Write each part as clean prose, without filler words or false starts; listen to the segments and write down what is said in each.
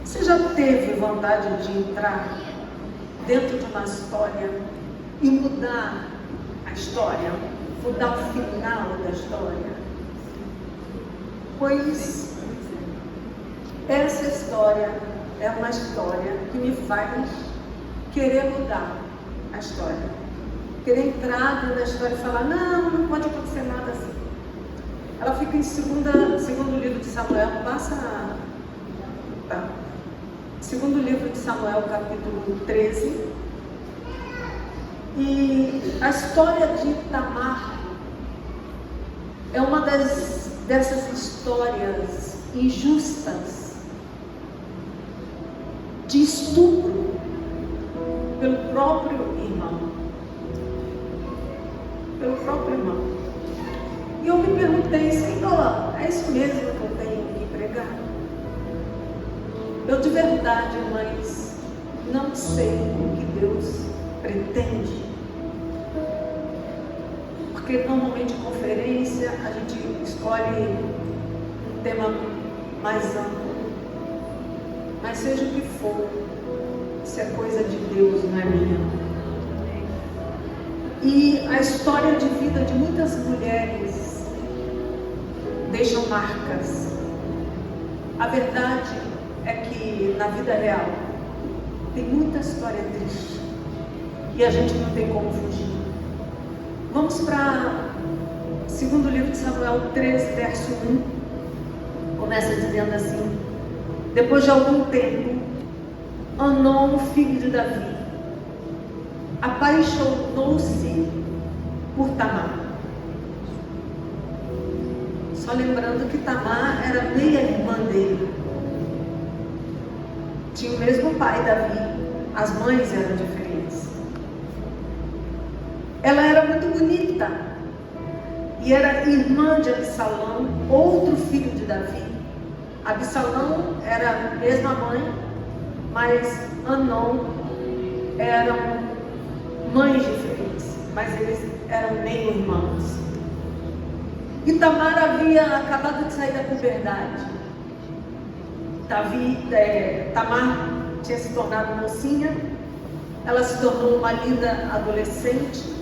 Você já teve vontade de entrar dentro de uma história e mudar a história, mudar o final da história? Pois essa história é uma história que me faz querer mudar a história, querer entrar dentro da história e falar, não pode acontecer nada assim. Ela fica em segundo livro de Samuel, segundo livro de Samuel, capítulo 13, e a história de Tamar é uma dessas histórias injustas de estupro pelo próprio irmão. E eu me perguntei, Senhor, é isso mesmo que eu tenho que pregar? Eu de verdade, mas não sei o que Deus pretende. Porque normalmente em conferência a gente escolhe um tema mais amplo. Mas seja o que for, isso é coisa de Deus, não é minha. E a história de vida de muitas mulheres deixam marcas. A verdade é que na vida real tem muita história triste e a gente não tem como fugir. Vamos para segundo livro de Samuel 13, verso 1. Começa dizendo assim: depois de algum tempo, Amnon, filho de Davi, apaixonou-se por Tamar. Só lembrando que Tamar era meia irmã dele. Tinha o mesmo pai, Davi. As mães eram diferentes. Ela era muito bonita e era irmã de Absalão, outro filho de Davi. Absalão era a mesma mãe, mas Amnon eram mães diferentes, mas eles eram meio irmãos. E Tamar havia acabado de sair da puberdade. Tamar tinha se tornado mocinha, ela se tornou uma linda adolescente,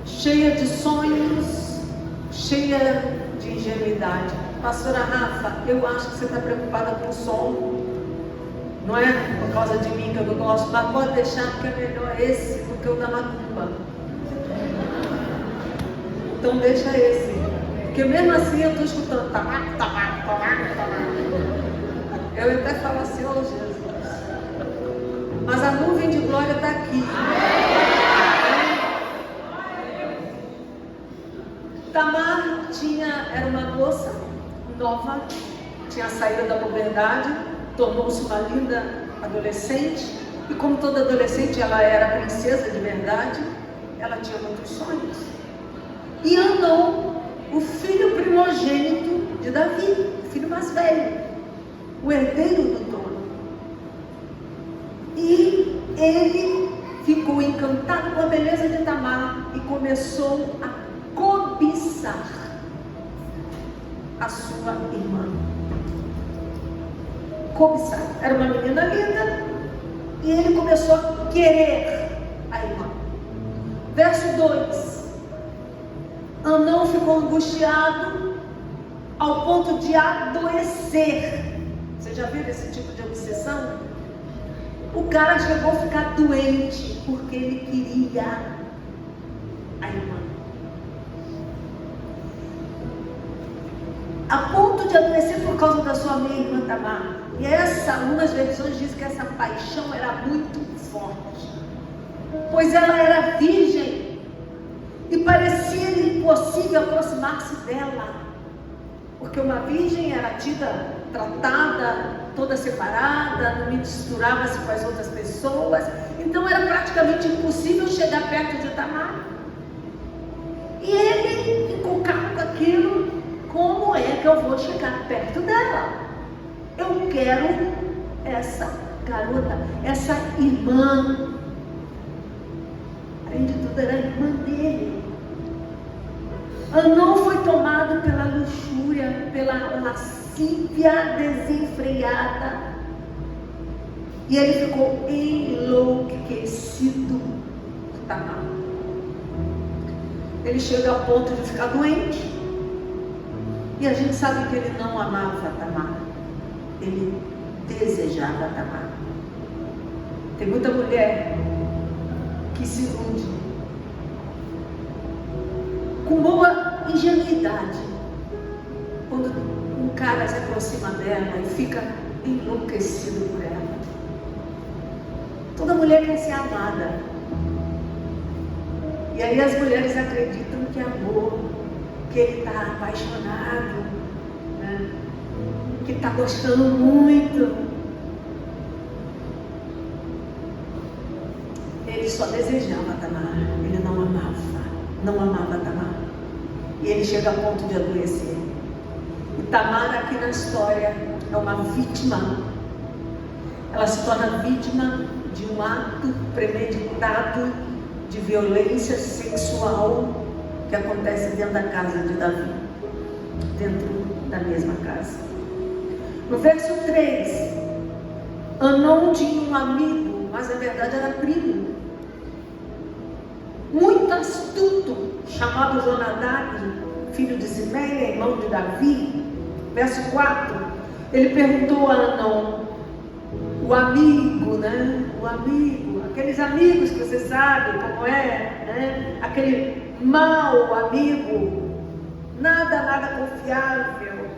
cheia de sonhos, cheia de ingenuidade. Pastora Rafa, eu acho que você está preocupada com o som, não é por causa de mim que eu não gosto, mas pode deixar, porque é melhor esse do que o da macumba. Então deixa esse, porque mesmo assim eu estou escutando Tamar. Eu até falo assim, oh Jesus, mas a nuvem de glória está aqui. Tamar era uma moça nova, tinha saído da puberdade, tornou-se uma linda adolescente, e como toda adolescente ela era princesa de verdade, ela tinha muitos sonhos. E Amnon, o filho primogênito de Davi, o filho mais velho, o herdeiro do trono. E ele ficou encantado com a beleza de Tamar e começou a cobiçar a sua irmã. Cobiçar. Era uma menina linda e ele começou a querer a irmã. Verso 2. Amnon ficou angustiado ao ponto de adoecer. Você já viu esse tipo de obsessão? O cara chegou a ficar doente porque ele queria a irmã. A ponto de adoecer por causa da sua meia irmã Tamar. E algumas versões dizem que essa paixão era muito forte, pois ela era virgem e parecia impossível aproximar-se dela, porque uma virgem era tratada toda separada, não misturava-se com as outras pessoas, então era praticamente impossível chegar perto de Tamar. E ele encucado com aquilo: como é que eu vou chegar perto dela? Eu quero essa garota, essa irmã. Além de tudo, era a irmã dele. Amnon foi tomado pela luxúria, pela lascívia desenfreada E ele ficou enlouquecido por Tamar. Ele chega ao ponto de ficar doente. E a gente sabe que ele não amava Tamar. Ele desejava Tamar. Tem muita mulher que se ilude com boa ingenuidade quando um cara se aproxima dela e fica enlouquecido por ela. Toda mulher quer ser amada. E aí as mulheres acreditam que é amor, que ele está apaixonado, né? Que está gostando muito. Ele só desejava Tamar, ele não amava Tamar. E ele chega a ponto de adoecer. E Tamar aqui na história é uma vítima. Ela se torna vítima de um ato premeditado de violência sexual que acontece dentro da casa de Davi, dentro da mesma casa. No verso 3, Amnon tinha um amigo, mas na verdade era primo, muito astuto, chamado Jonadab, filho de Simeia, irmão de Davi. Verso 4, ele perguntou a Amnon, o amigo, né? O amigo, aqueles amigos que você sabe como é, né? Aquele mau amigo, nada confiável.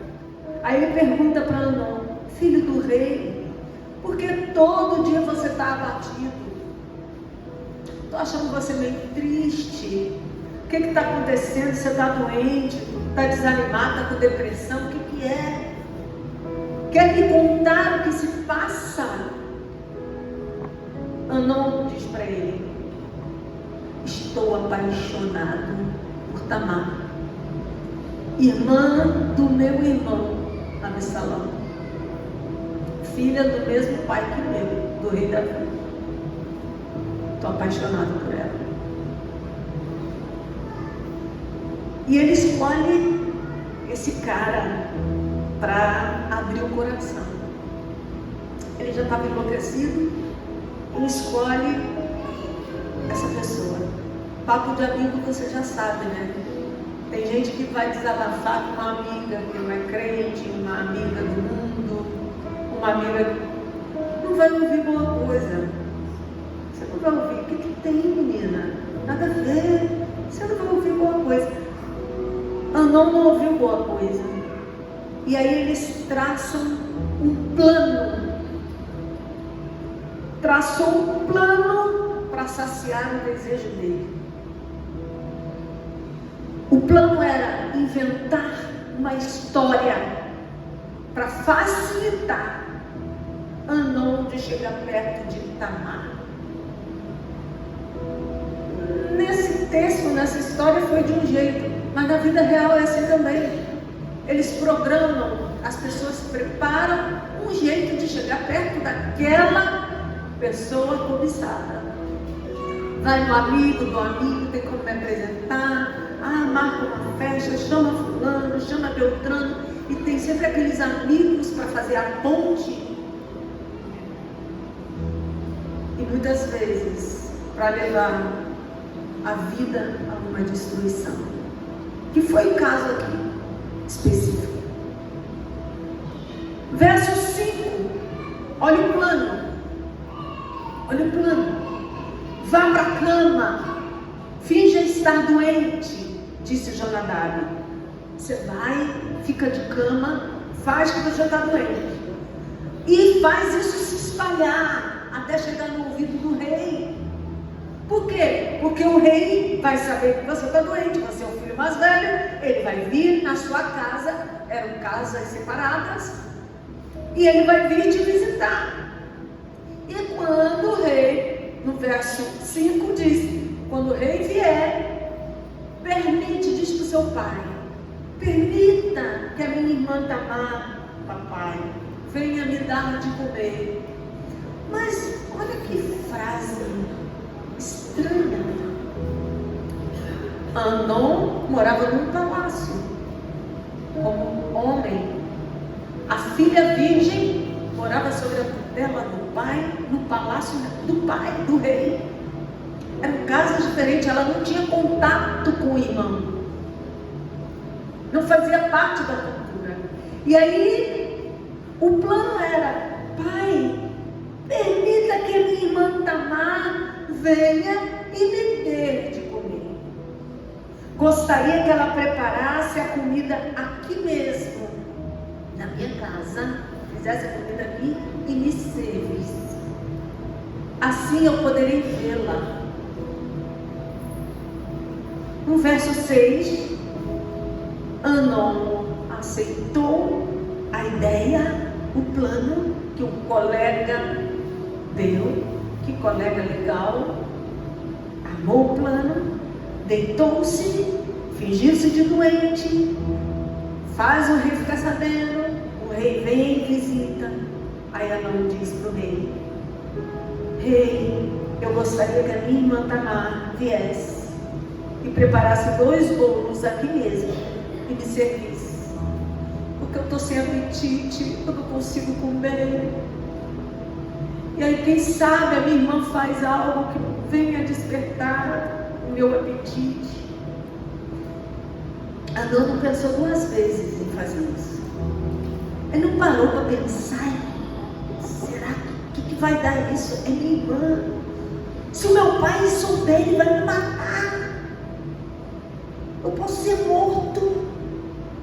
Aí ele pergunta para Amnon, filho do rei, por que todo dia você está abatido? Estou achando você meio triste. O que está acontecendo? Você está doente? Está desanimado? Está com depressão? O que é? Quer me contar o que se passa? Amnon diz para ele, estou apaixonado por Tamar, irmã do meu irmão Absalão, filha do mesmo pai que meu, do rei Davi. Estou apaixonado por ela. E ele escolhe esse cara para abrir o coração. Ele já estava enlouquecido. Ele escolhe essa pessoa. Papo de amigo você já sabe, né? Tem gente que vai desabafar com uma amiga que não é crente, uma amiga do mundo, uma amiga que não vai ouvir boa coisa. Você não vai ouvir. O que tem, menina? Nada a ver. Você não vai ouvir boa coisa. Amnon não ouviu boa coisa. E aí eles traçam um plano. Traçou um plano para saciar o desejo dele. O plano era inventar uma história para facilitar Amnon de chegar perto de Tamar. Nesse texto, nessa história foi de um jeito, mas na vida real é assim também. Eles programam, as pessoas preparam um jeito de chegar perto daquela pessoa cobiçada. Vai no amigo do amigo, tem como me apresentar, marca uma festa, chama fulano, chama Beltrano, e tem sempre aqueles amigos para fazer a ponte. E muitas vezes para levar a vida a uma destruição, que foi o caso aqui específico. Verso 5, olha o plano. Olha o plano. Vá para a cama, finja estar doente, disse Jonadab. Você vai, fica de cama, faz que você está doente. E faz isso se espalhar até chegar no ouvido do rei. Por quê? Porque o rei vai saber que você está doente, você é o filho mais velho, ele vai vir na sua casa, eram casas separadas, e ele vai vir te visitar. E quando o rei, no verso 5 diz, quando o rei vier, permite, diz para o seu pai, permita que a minha irmã Tamar, papai, venha me dar de comer. Mas olha que frase estranha. Amnon morava num palácio, como homem. A filha virgem morava sobre a dela do pai no palácio do pai, do rei. Eram casas diferentes, ela não tinha contato com o irmão. Não fazia parte da cultura. E aí, o plano era: pai, permita que minha irmã Tamar venha e me dê de comer. Gostaria que ela preparasse a comida aqui mesmo, na minha casa, fizesse a comida aqui e me servisse. Assim eu poderei vê-la. No verso 6, Anon aceitou a ideia, o plano que o colega deu. Que colega legal. Amou o plano, deitou-se, fingiu-se de doente, faz o rei ficar sabendo, o rei vem e visita. Aí Anon diz para o rei: rei, eu gostaria que a minha irmã Tamar viesse e preparasse 2 bolos aqui mesmo e me servisse, porque eu estou sem apetite, eu não consigo comer. E aí, quem sabe a minha irmã faz algo que venha despertar o meu apetite. Anon não pensou 2 vezes em fazer isso. Ele não parou para pensar: será que vai dar isso? É minha irmã. Se o meu pai souber, ele vai me matar. Eu posso ser morto,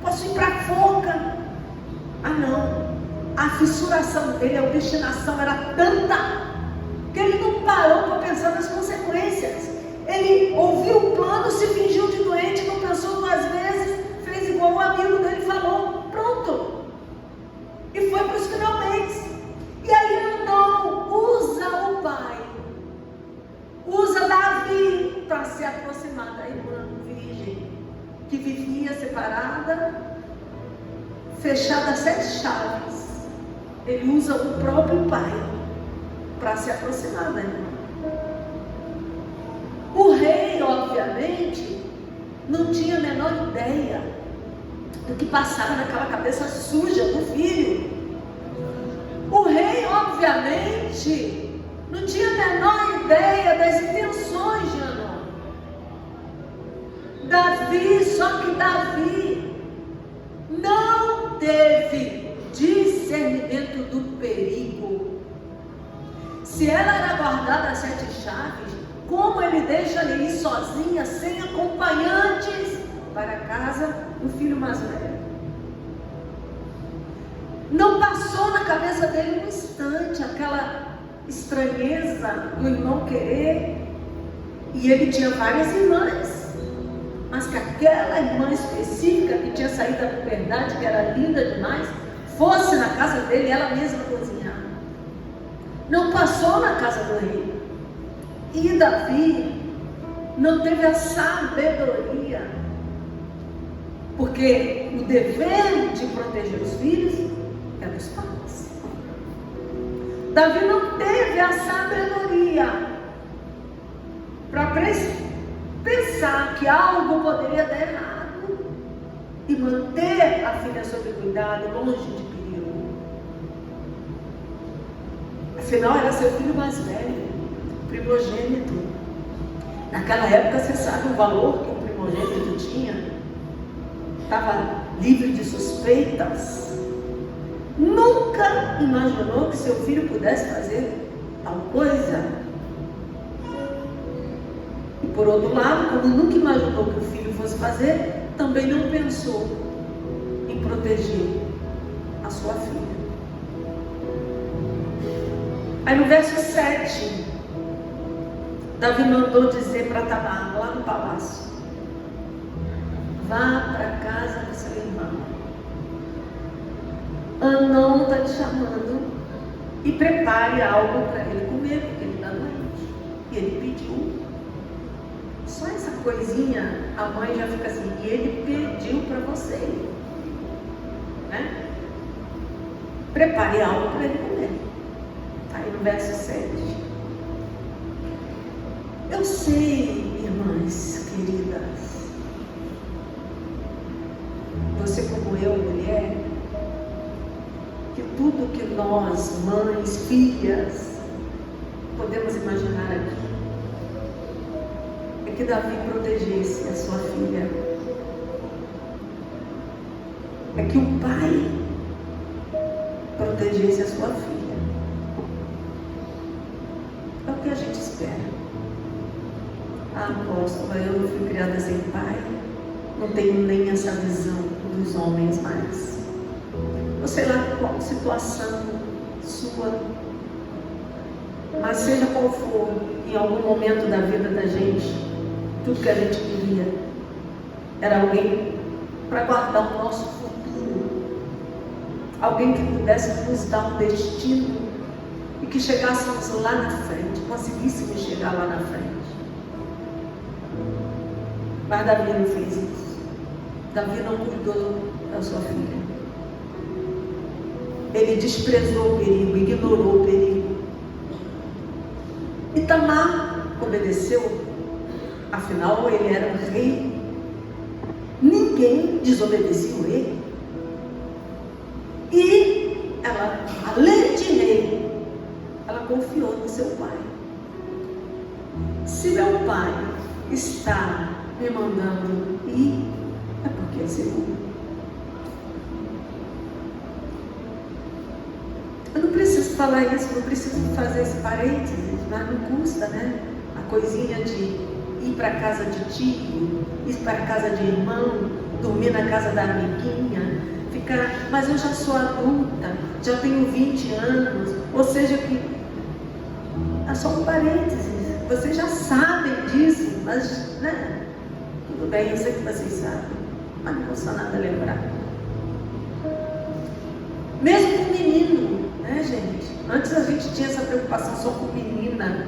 posso ir para a forca. Ah, não. A fissuração dele, a obstinação era tanta que ele não parou para pensar nas consequências. Ele ouviu o plano, se fingiu de doente, não pensou 2 vezes, fez igual o amigo dele falou, pronto. E foi para os finalmente. E aí não usa o pai, usa Davi para se aproximar da irmã virgem, que vivia separada, fechada a 7 chaves. Ele usa o próprio pai para se aproximar da irmã. O rei, obviamente, não tinha a menor ideia do que passava naquela cabeça suja do filho. O rei, obviamente, não tinha a menor ideia das intenções de Anon. Davi, só que Davi não teve discernimento do perigo. Se ela era guardada a 7 chaves, como ele deixa ela ir sozinha, sem acompanhantes, para a casa do filho mais velho? Não passou na cabeça dele um instante aquela estranheza do irmão querer, e ele tinha várias irmãs, mas que aquela irmã específica que tinha saído da puberdade, que era linda demais, fosse na casa dele, ela mesma cozinhar. Não passou na casa do rei. E Davi não teve a sabedoria, porque o dever de proteger os filhos é dos pais. Davi não teve a sabedoria para pensar que algo poderia dar errado e manter a filha sob cuidado, longe de perigo. Afinal, era seu filho mais velho, primogênito. Naquela época, você sabe o valor que um primogênito tinha. Estava livre de suspeitas. Nunca imaginou que seu filho pudesse fazer tal coisa. E por outro lado, quando nunca imaginou que o filho fosse fazer, também não pensou em proteger a sua filha. Aí no verso 7, Davi mandou dizer para Tamar, lá no palácio: vá para a casa do seu irmão, Anon está te chamando, e prepare algo para ele comer, porque ele está doente. E ele pediu. Só essa coisinha, a mãe já fica assim: e ele pediu para você, né? Prepare algo para ele comer. Aí no verso 7. Eu sei, irmãs queridas, você como eu, mulher, que tudo que nós, mães, filhas, podemos imaginar aqui, é que Davi protegesse a sua filha. É que o pai protegesse a sua filha. É o que a gente espera. Apóstola, eu não fui criada sem pai, não tenho nem essa visão dos homens mais. Eu sei lá qual situação sua, mas seja qual for, em algum momento da vida da gente, tudo que a gente queria era alguém para guardar o nosso futuro, alguém que pudesse nos dar um destino e que chegássemos lá na frente, conseguíssemos chegar lá na frente. Mas Davi não fez isso. Davi não cuidou da sua filha. Ele desprezou o perigo, ignorou o perigo. E Tamar obedeceu. Afinal, ele era um rei. Ninguém desobedecia o rei. E ela, além de rei, ela confiou no seu pai. Se meu pai está me mandando ir, é porque é seguro. Eu não preciso falar isso, não preciso fazer esse parênteses, mas não custa, né? A coisinha de ir para a casa de tio, ir para a casa de irmão, dormir na casa da amiguinha, ficar, mas eu já sou adulta, já tenho 20 anos, ou seja que é só um parênteses, vocês já sabem disso, mas, né? Tudo bem, eu sei que vocês sabem, mas não custa nada lembrar. Mesmo com menino, né, gente? Antes a gente tinha essa preocupação só com menina,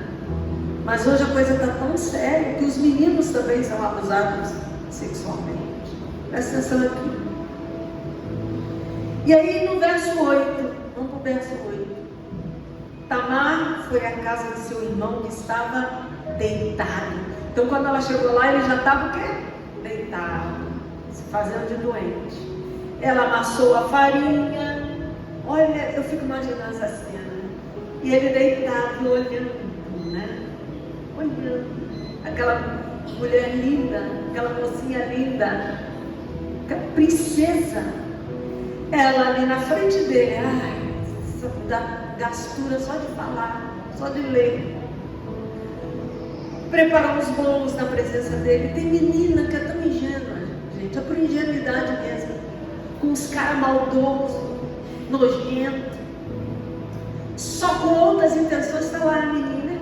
mas hoje a coisa está tão séria que os meninos também são abusados sexualmente. Presta atenção aqui. E aí no verso 8, vamos para o verso 8. Tamar foi à casa de seu irmão que estava deitado. Então quando ela chegou lá, ele já estava o quê? Deitado, se fazendo de doente. Ela amassou a farinha. Olha, eu fico imaginando essa cena. E ele deitado, olhando, né? Olhando. Aquela mulher linda, aquela mocinha linda, aquela princesa. Ela ali na frente dele, ai, dá gastura só de falar, só de ler. Preparar os bolos na presença dele. Tem menina que é tão ingênua, gente, é por ingenuidade mesmo, com uns caras maldosos, nojento, só com outras intenções. Está lá a menina,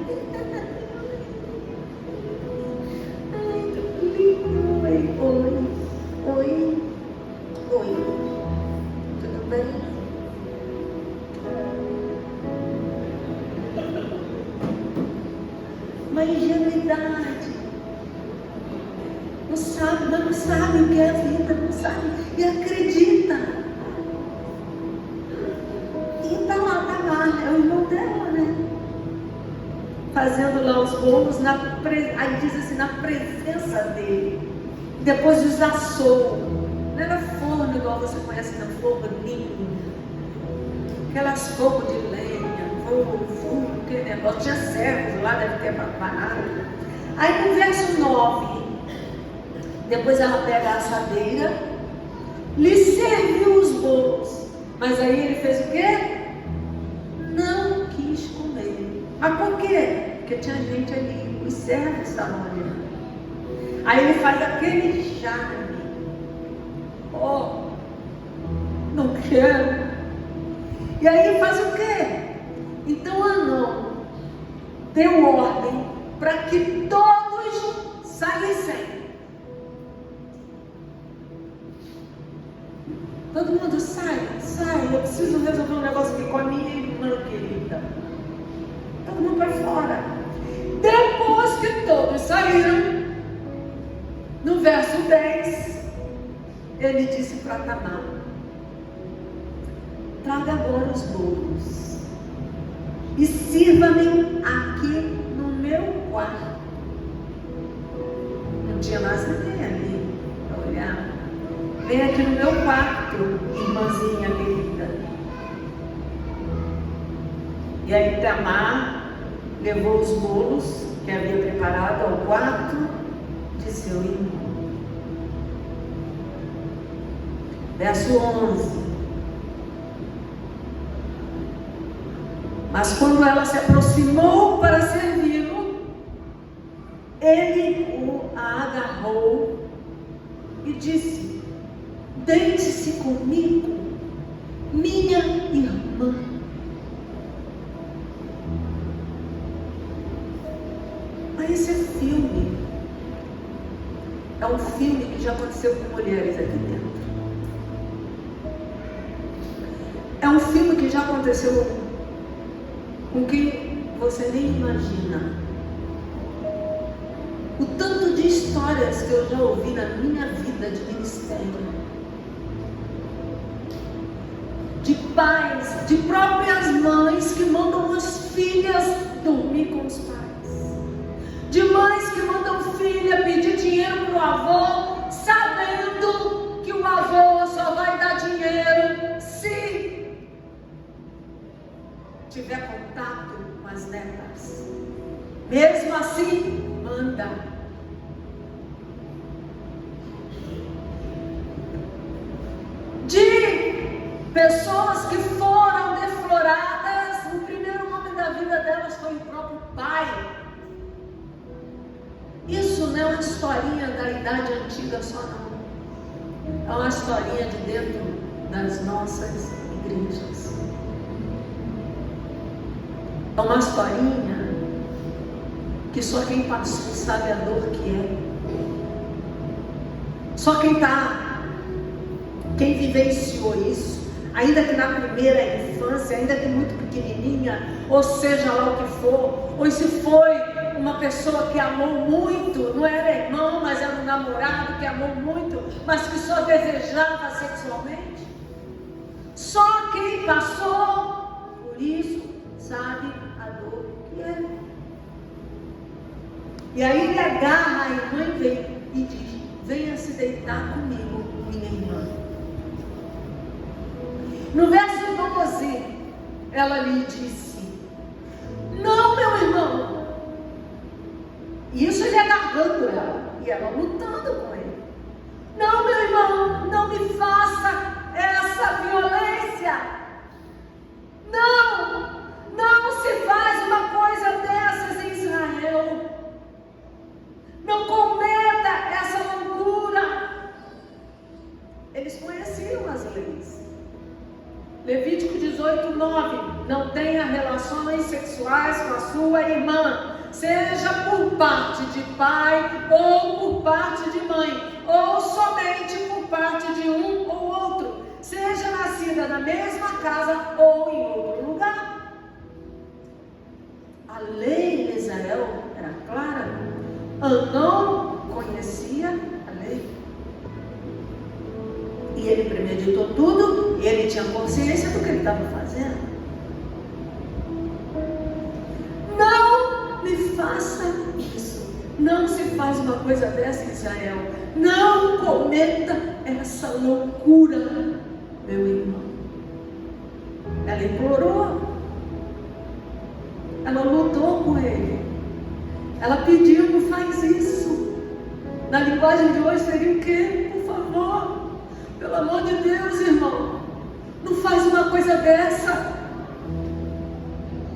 ai, que lindo, oi, tudo bem? Uma ingenuidade, não sabe o que é a vida, não sabe, e acredita. E tá lá, é o irmão dela, né? Fazendo lá os bolos, aí diz assim, na presença dele. Depois os assou. Não era forno igual você conhece na forninho, aquelas fogos de lenha, aquele negócio, tinha servos lá, deve ter preparado. Aí no verso 9, depois ela pega a assadeira, lhe serviu os bolos, mas aí ele fez o quê? Não quis comer. Mas por quê? Porque tinha gente ali, os servos estavam olhando. Aí ele faz aquele charme. Oh, não quero. E aí faz o quê? Então Anão deu ordem para que todos saíssem. Todo mundo sai, eu preciso resolver um negócio aqui com a minha irmã querida. Todo mundo para fora. Depois que todos saíram, no verso 10, ele disse para Tamar: traga agora os bolos e sirva-me aqui no meu quarto. Não tinha mais ninguém ali para olhar. Vem aqui no meu quarto, irmãzinha querida. E aí Tamar levou os bolos que havia preparado ao quarto de seu irmão. Verso 11. Mas quando ela se aproximou para servi-lo, ele a agarrou e disse: deite-se comigo, minha irmã. Mas esse filme é um filme que já aconteceu com mulheres aqui dentro. É um filme que já aconteceu com quem você nem imagina. O tanto de histórias que eu já ouvi na minha vida de ministério, de pais, de próprias mães que mandam as filhas dormir com os pais, de mães que mandam filha pedir dinheiro para o avô, sabendo que o avô só vai dar dinheiro se tiver contato com as netas. Mesmo assim, manda. De pessoas que foram defloradas, o primeiro nome da vida delas foi o próprio pai. Isso não é uma historinha da idade antiga só não. É uma historinha de dentro das nossas igrejas. É uma historinha que só quem passou sabe a dor que é. Só quem vivenciou isso, ainda que na primeira infância, ainda que muito pequenininha, ou seja lá o que for, ou se foi uma pessoa que amou muito, não era irmão, mas era um namorado que amou muito, mas que só desejava sexualmente. Só quem passou por isso sabe a dor que é. E aí ele agarra a irmã e diz: venha se deitar comigo, minha irmã. No verso 12, ela lhe disse: não, meu irmão. Isso ele agarrando ela e ela lutando com ele. Não, meu irmão, não me faça essa violência. Não se faz uma coisa dessas em Israel. Não cometa essa loucura. Eles conheciam as leis. Levítico 18:9. Não tenha relações sexuais com a sua irmã, seja por parte de pai ou por parte de mãe, ou somente por parte de um ou outro, seja nascida na mesma casa ou em outro lugar. A lei em Israel era clara. Amnon conhecia a lei. E ele premeditou tudo, e ele tinha consciência do que ele estava fazendo. Não me faça isso. Não se faz uma coisa dessa em Israel. Não cometa essa loucura, meu irmão. Ela implorou. Ela lutou com ele. Ela pediu: não faz isso. Na linguagem de hoje seria o quê? Por favor. Pelo amor de Deus, irmão, não faz uma coisa dessa.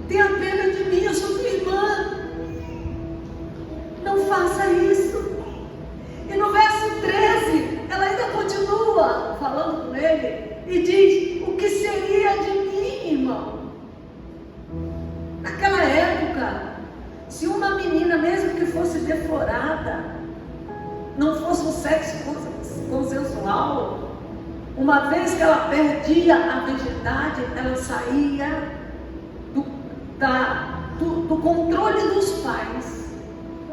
Tenha pena de mim, eu sou tua irmã. Não faça isso. E no verso 13, ela ainda continua falando com ele e diz: o que seria de mim, irmão? Naquela época, se uma menina, mesmo que fosse deflorada, não fosse um sexo consensual, uma vez que ela perdia a virgindade, ela saía do controle dos pais.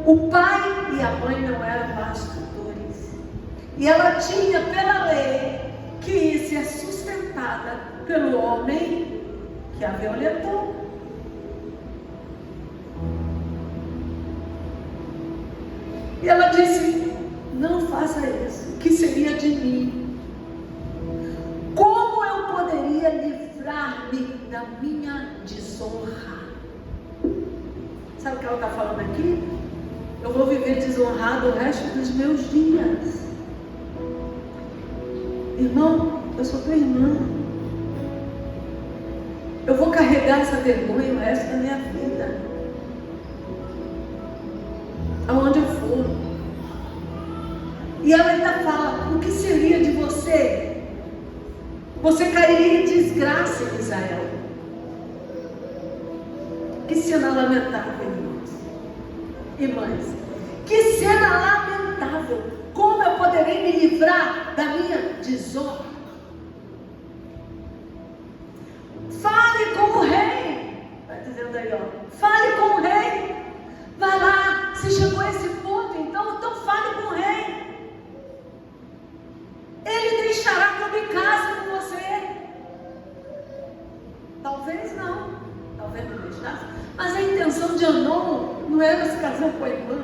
O pai e a mãe não eram mais tutores. E ela tinha, pela lei, que ser sustentada pelo homem que a violentou. E ela disse: não faça isso. O que seria de mim? Como eu poderia livrar-me da minha desonra. Sabe o que ela está falando aqui? Eu vou viver desonrado o resto dos meus dias. Irmão, eu sou tua irmã. Eu vou carregar essa vergonha o resto da minha vida. Aonde eu for. E ela ainda fala, o que seria de você? Você cairia em desgraça em Israel. Que cena lamentável, irmãos. Irmãs, que cena lamentável. Como eu poderei me livrar da minha desonra? Fale com o rei. Está dizendo aí, ó. Fale com o rei. Vai lá. Se chegou a esse ponto, então fale com o rei. Ele deixará que eu me case com você. Talvez não. Talvez não deixasse. Mas a intenção de Anon não era se casar com a irmã.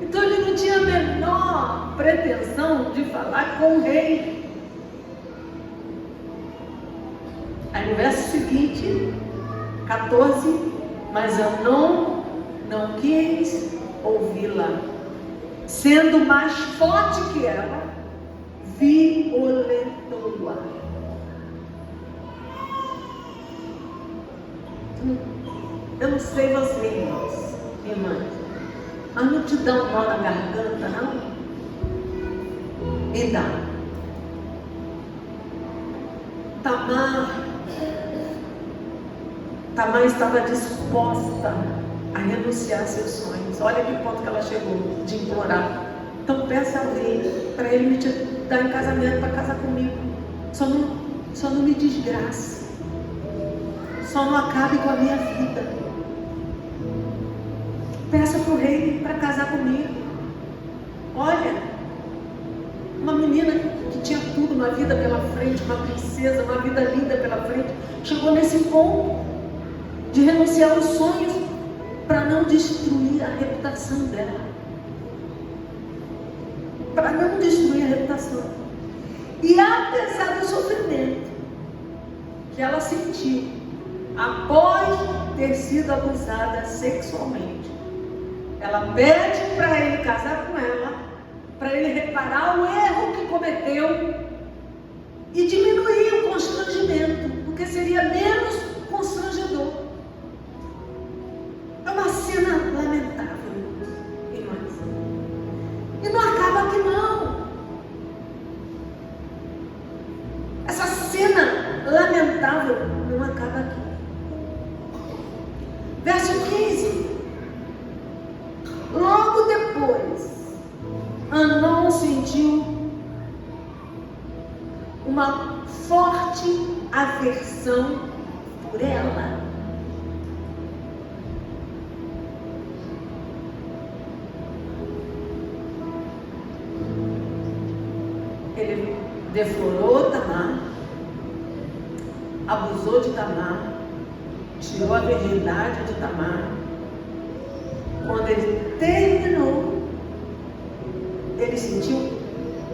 Então ele não tinha a menor pretensão de falar com o rei. Aí no verso seguinte, 14, mas Anon não quis ouvi-la, sendo mais forte que ela, violentou-a. Eu não sei você, irmãs, mas não te dá um nó na garganta, não? Me dá. Tamar estava disposta a renunciar a seus sonhos. Olha que ponto que ela chegou de implorar. Então peça ao rei para ele me dar em casamento, para casar comigo. Só não me desgrace. Só não acabe com a minha vida. Peça para o rei para casar comigo. Olha, uma menina que tinha tudo, uma vida pela frente, uma princesa, uma vida linda pela frente, chegou nesse ponto de renunciar aos sonhos para não destruir a reputação dela. Para não destruir a reputação. E apesar do sofrimento que ela sentiu após ter sido abusada sexualmente, ela pede para ele casar com ela, para ele reparar o erro que cometeu e diminuir o constrangimento, porque seria menos constrangedor. É uma cena lamentável, irmãs. E não acaba aqui não. Essa cena lamentável não acaba aqui. Verso 15. Logo depois, Anon sentiu uma forte aversão por ela. Ele deflorou Tamar, abusou de Tamar, tirou a virgindade de Tamar. Quando ele terminou, ele sentiu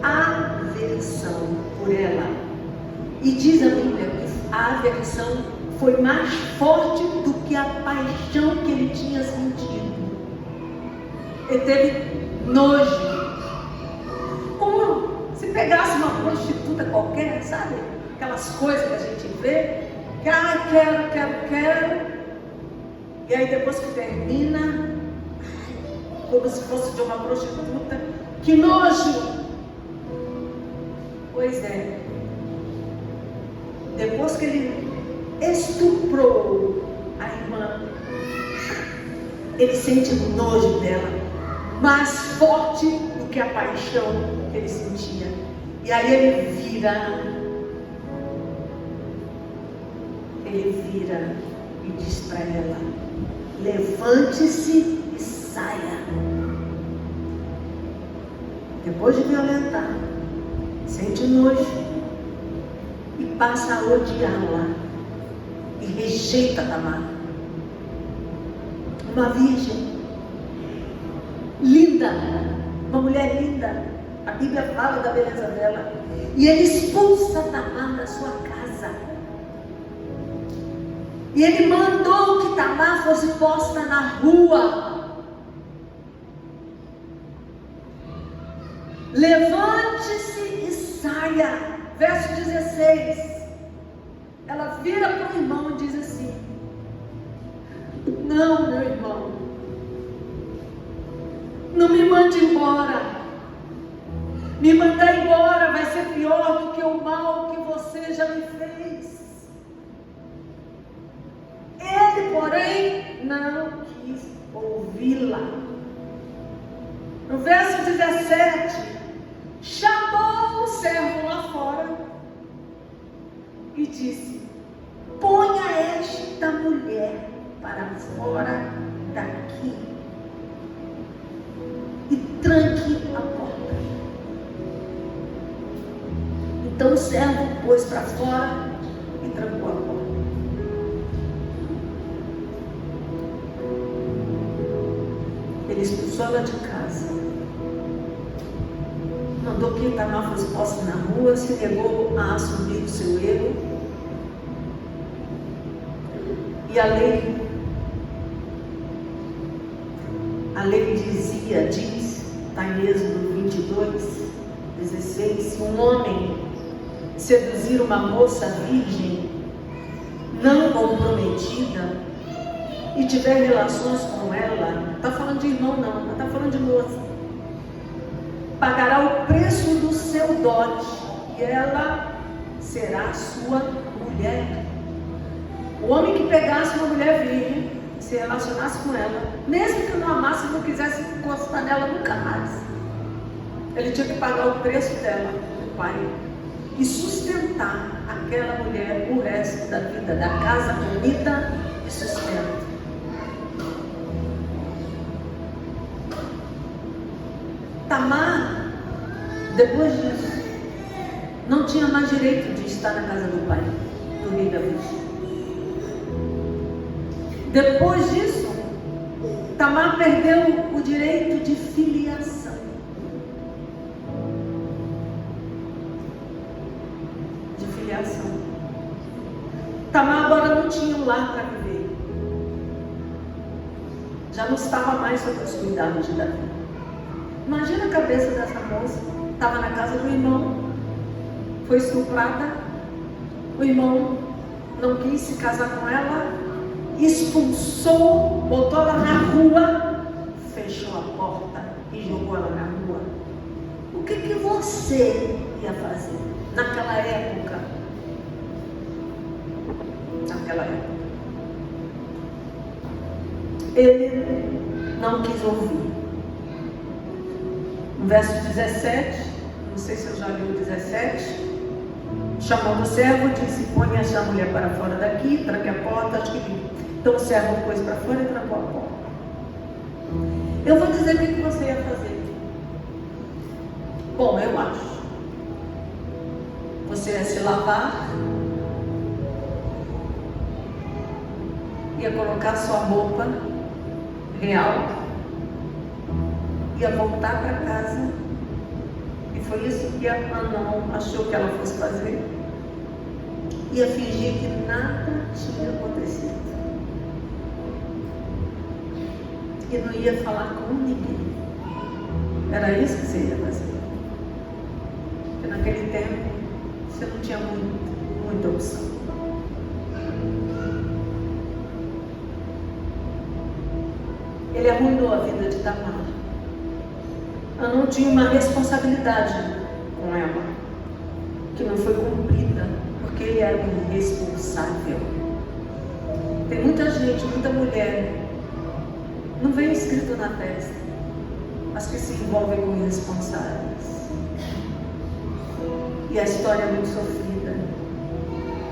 aversão por ela. E diz a Bíblia que a aversão foi mais forte do que a paixão que ele tinha sentido. Ele teve nojo. Como se pegasse uma prostituta qualquer, sabe? Aquelas coisas que a gente vê, que quero. E aí depois que termina, como se fosse de uma prostituta, que nojo! Pois é, depois que ele estuprou a irmã, ele sente nojo dela, mais forte do que a paixão que ele sentia. E aí ele vira e diz para ela: levante-se e saia. Depois de violentar, sente nojo e passa a odiá-la e rejeita Tamar. Uma virgem linda, uma mulher linda, a Bíblia fala da beleza dela, e ele expulsa Tamar da sua casa. E ele mandou que Tamar fosse posta na rua. Levante-se e saia. Verso 16. Ela vira para o irmão e diz assim: não, meu irmão, não me mande embora. Me mandar embora vai ser pior do que o mal que você já me fez. Ele, porém, não quis ouvi-la. No verso 17, chamou o servo lá fora e disse: ponha esta mulher para fora daqui e tranque a porta. Então o servo pôs para fora e trancou a porta. Ele expulsou ela de casa, mandou que Tamar fosse posta na rua, se negou a assumir o seu erro. E a lei diz, está em Êxodo 22, 16, se um homem seduzir uma moça virgem, não comprometida, e tiver relações com ela, não está falando de irmão não, está falando de moça, pagará o preço do seu dote, e ela será sua mulher. O homem que pegasse uma mulher virgem, se relacionasse com ela, mesmo que não amasse, não quisesse encostar nela nunca mais, ele tinha que pagar o preço dela, do pai, e sustentar aquela mulher o resto da vida, da casa, comida e sustento. Tamar, depois disso, não tinha mais direito de estar na casa do pai, do rei Davi. Depois disso, Tamar perdeu o direito de filiação. Tamar agora não tinha um lar para viver. Já não estava mais sob os cuidados de Davi. Imagina a cabeça dessa moça. Estava na casa do irmão, foi estuprada. O irmão não quis se casar com ela, expulsou, botou ela na rua, fechou a porta e jogou ela na rua. O que você ia fazer naquela época? Ele não quis ouvir. No verso 17, não sei se eu já li o 17, chamando o servo, disse: põe essa mulher para fora daqui, tranque a porta. Acho que então o servo pôs para fora e trancou a porta. Eu vou dizer o que você ia fazer. Bom, eu acho. Você ia se lavar, ia colocar sua roupa real, ia voltar para casa, e foi isso que a Amnon achou que ela fosse fazer. Ia fingir que nada tinha acontecido e não ia falar com ninguém. Era isso que você ia fazer, porque naquele tempo você não tinha muita opção. Ele arruinou a vida de Tamar. Ela não tinha uma responsabilidade com ela, que não foi cumprida, porque ele era um irresponsável. Tem muita gente, muita mulher, não vem escrito na testa, mas que se envolvem com irresponsáveis. E a história é muito sofrida.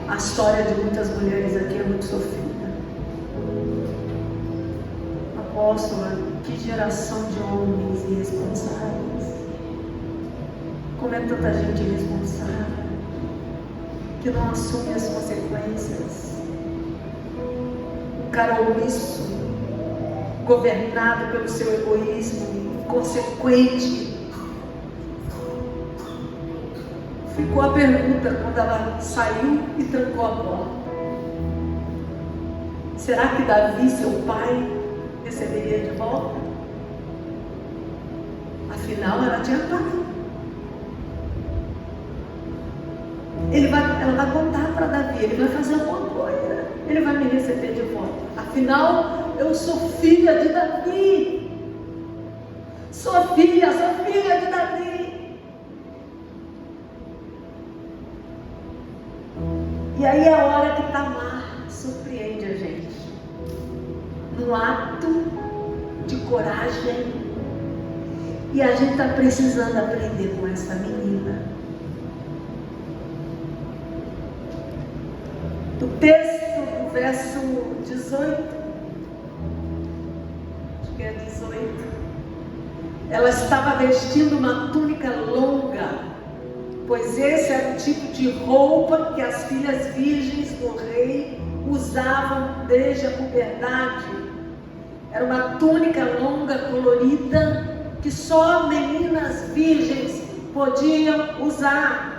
A história de muitas mulheres aqui é muito sofrida. Apóstola, que geração de homens irresponsáveis. Como é tanta gente irresponsável, que não assume as consequências. Um cara omisso, governado pelo seu egoísmo, inconsequente. Ficou a pergunta quando ela saiu e trancou a porta: será que Davi, seu pai, receberia de volta? Afinal, ela tinha pai. Ela vai contar para Davi, ele vai fazer alguma coisa, ele vai me receber de volta. Afinal, eu sou filha de Davi. Sou filha de Davi. E aí é a hora que Tamar surpreende a gente. Num ato de coragem. E a gente está precisando aprender com essa menina. Do texto do verso 18, acho que é 18, ela estava vestindo uma túnica longa, pois esse era o tipo de roupa que as filhas virgens do rei usavam desde a puberdade. Era uma túnica longa, colorida, que só meninas virgens podiam usar.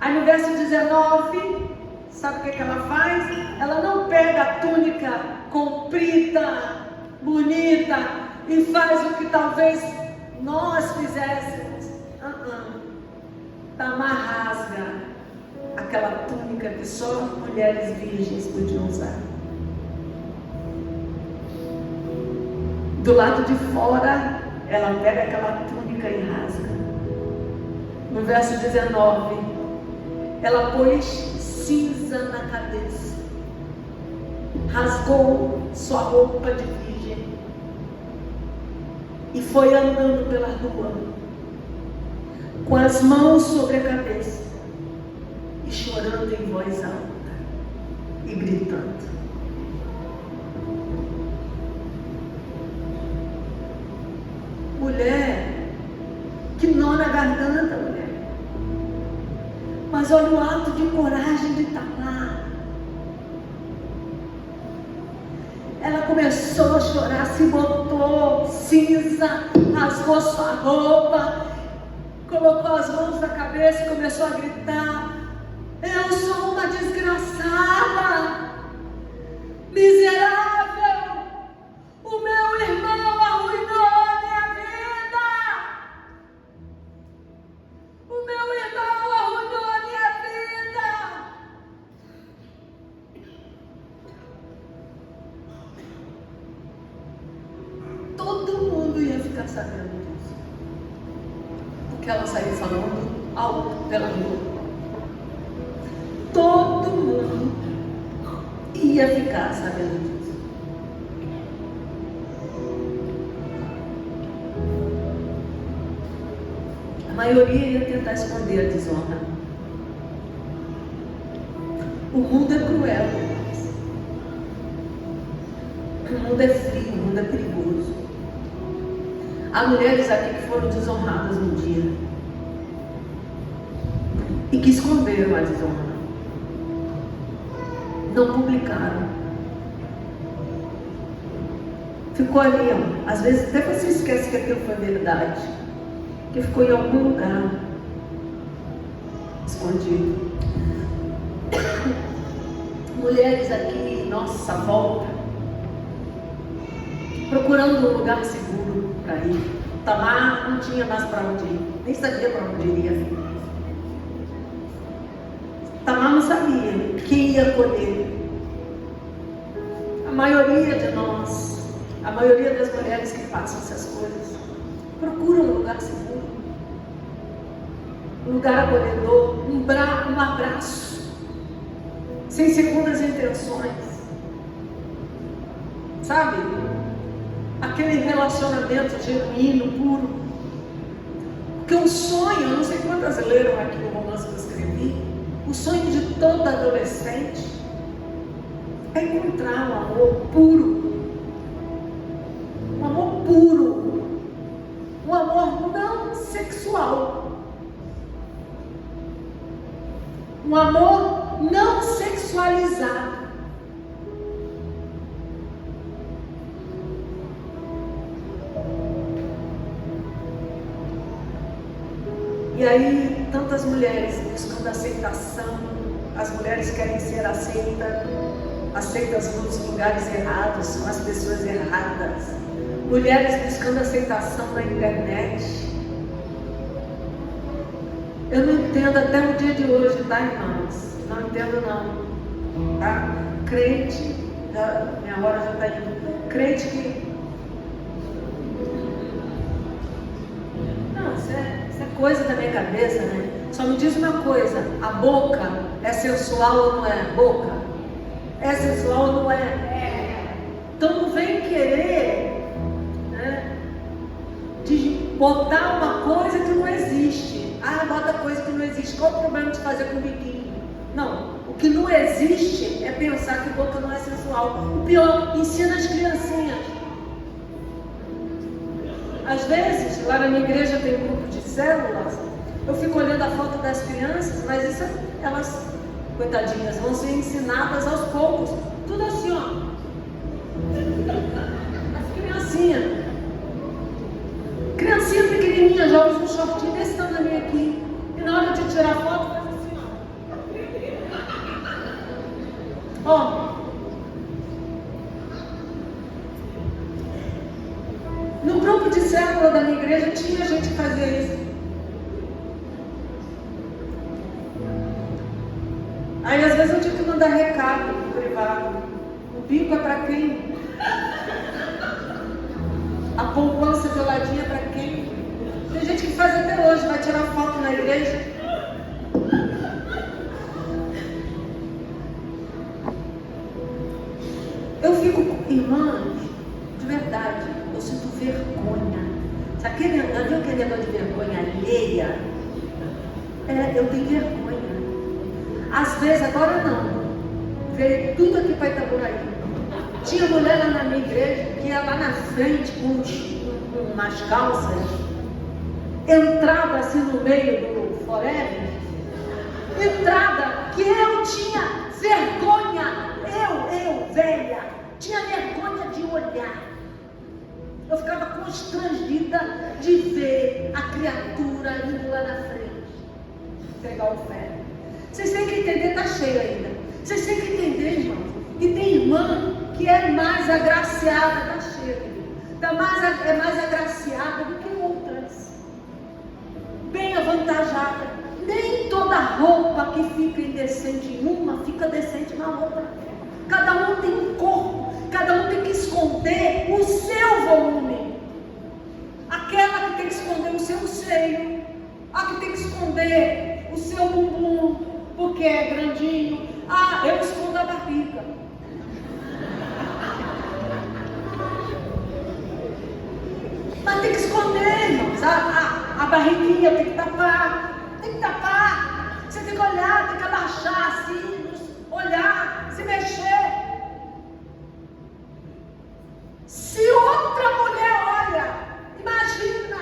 Aí no verso 19, sabe o que ela faz? Ela não pega a túnica comprida, bonita, e faz o que talvez nós fizéssemos. Tamar rasga aquela túnica que só mulheres virgens podiam usar. Do lado de fora, ela pega aquela túnica e rasga. No verso 19, ela pôs cinza na cabeça, rasgou sua roupa de virgem e foi andando pela rua, com as mãos sobre a cabeça e chorando em voz alta e gritando. Mulher, que nó na garganta, mulher. Mas olha o ato de coragem de Tamar. Ela começou a chorar, se botou cinza, rasgou sua roupa, colocou as mãos na cabeça e começou a gritar: eu sou uma desgraçada, miserável, o meu irmão arruinou a minha vida, o meu irmão arruinou a minha vida. Todo mundo ia ficar sabendo disso, porque ela saiu falando alto pela rua. Todo mundo ia ficar sabendo disso. A maioria ia tentar esconder a desonra. O mundo é cruel. O mundo é frio, o mundo é perigoso. Há mulheres aqui que foram desonradas um dia e que esconderam a desonra. Não publicaram. Ficou ali, ó. Às vezes até você esquece que aquilo foi verdade, que ficou em algum lugar escondido. Mulheres aqui, nossa volta, procurando um lugar seguro para ir. Tamar não tinha mais para onde ir, nem sabia para onde iria. Tamar não sabia quem ia colher. A maioria de nós, a maioria das mulheres que passam essas coisas, procuram um lugar seguro, um lugar acolhedor, um abraço, sem segundas intenções, sabe? Aquele relacionamento genuíno, puro. Porque o sonho, eu não sei quantas leram aqui o romance que eu escrevi, o sonho de toda adolescente é encontrar um amor puro, um amor puro, um amor não sexual, um amor não sexualizado. E aí, tantas mulheres buscando aceitação, As mulheres querem ser aceitas nos lugares errados, com as pessoas erradas. Mulheres buscando aceitação na internet. Eu não entendo até o dia de hoje, tá, irmãos? Não entendo não, tá? Crente, minha hora já está indo. Crente que... Não, isso é coisa da minha cabeça, né? Só me diz uma coisa, a boca é sensual ou não é? Boca é sensual ou não é? Então não vem querer, né, de botar uma coisa que não existe. Ah, bota coisa que não existe. Qual o problema de fazer com biquinho? Não, o que não existe é pensar que boca não é sensual. O pior, ensina as criancinhas. Às vezes, lá na minha igreja tem um grupo de células. Eu fico olhando a foto das crianças, mas isso, elas, coitadinhas, vão ser ensinadas aos poucos. Tudo assim, ó. As criancinhas. Criancinha pequenininha, joga um shortinho desse tamanho aqui. E na hora de tirar foto, faz assim, ó. Ó. No grupo de célula da minha igreja tinha gente que fazia isso. Aí às vezes eu tinha que mandar recado no privado. O bico é para quem? A poupança geladinha é para quem? Tem gente que faz até hoje, vai tirar foto na igreja. Eu fico, irmãos, de verdade, eu sinto vergonha. Sabe aquele negócio de vergonha alheia? Eu tenho vergonha. Às vezes, agora não. Veio tudo aqui para Itaboraí. Tinha mulher lá na minha igreja que ia lá na frente com umas calças, entrada assim no meio do forever, entrada que eu tinha vergonha, eu, velha, tinha vergonha de olhar. Eu ficava constrangida de ver a criatura indo lá na frente, pegar o ferro. Vocês têm que entender, está cheio ainda. Vocês têm que entender, irmão, que tem irmã que é mais agraciada, está cheia, é mais agraciada do que outras, bem avantajada. Nem toda roupa que fica indecente em uma, fica decente na outra. Cada um tem um corpo, cada um tem que esconder o seu volume. Aquela que tem que esconder o seu seio, a que tem que esconder o seu bumbum, porque é grandinho. Ah, eu escondo a barriga. Mas tem que esconder, irmãos. A barriguinha tem que tapar. Tem que tapar. Você tem que olhar, tem que abaixar assim, olhar, se mexer. Se outra mulher olha, imagina.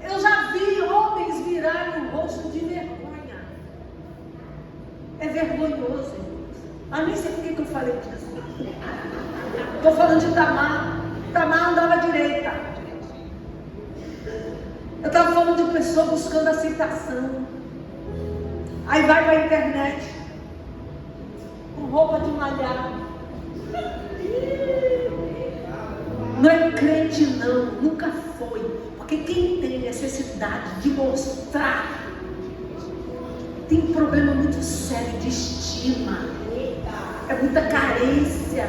Eu já vi homens virarem o rosto de vergonha. É vergonhoso, irmãos. Mas nem sei por que eu falei disso. Estou falando de Tamar. Tamar andava à direita. Eu estava falando de pessoa buscando aceitação. Aí vai para a internet com roupa de malhar. Não é crente não, nunca foi. Porque quem tem necessidade de mostrar tem um problema muito sério de estima. É muita carência,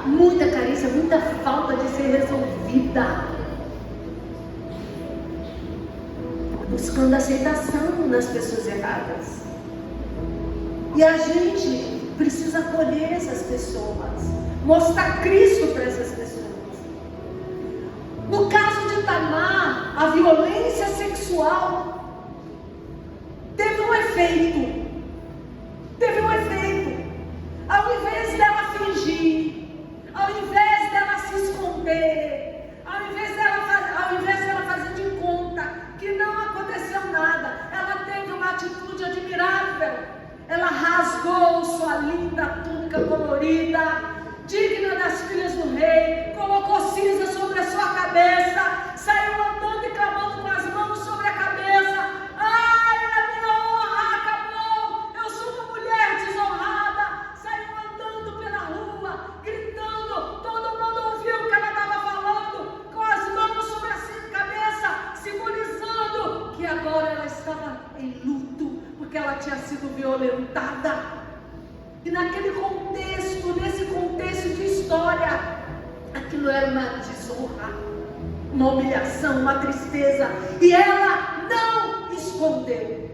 muita falta de ser resolvida. Buscando aceitação nas pessoas erradas. E a gente precisa acolher essas pessoas, mostrar Cristo para essas pessoas. No caso de Tamar, a violência sexual teve um efeito. Ao invés dela fingir, ao invés dela se esconder, ao invés dela fazer de conta que não aconteceu nada, ela teve uma atitude admirável. Ela rasgou sua linda túnica colorida, digna das filhas do rei, colocou cinza sobre a sua cabeça, saiu andando e clamando com as mãos sobre a cabeça. Ai, na minha tinha sido violentada. E naquele contexto, nesse contexto de história, aquilo era uma desonra, uma humilhação, uma tristeza. E ela não escondeu.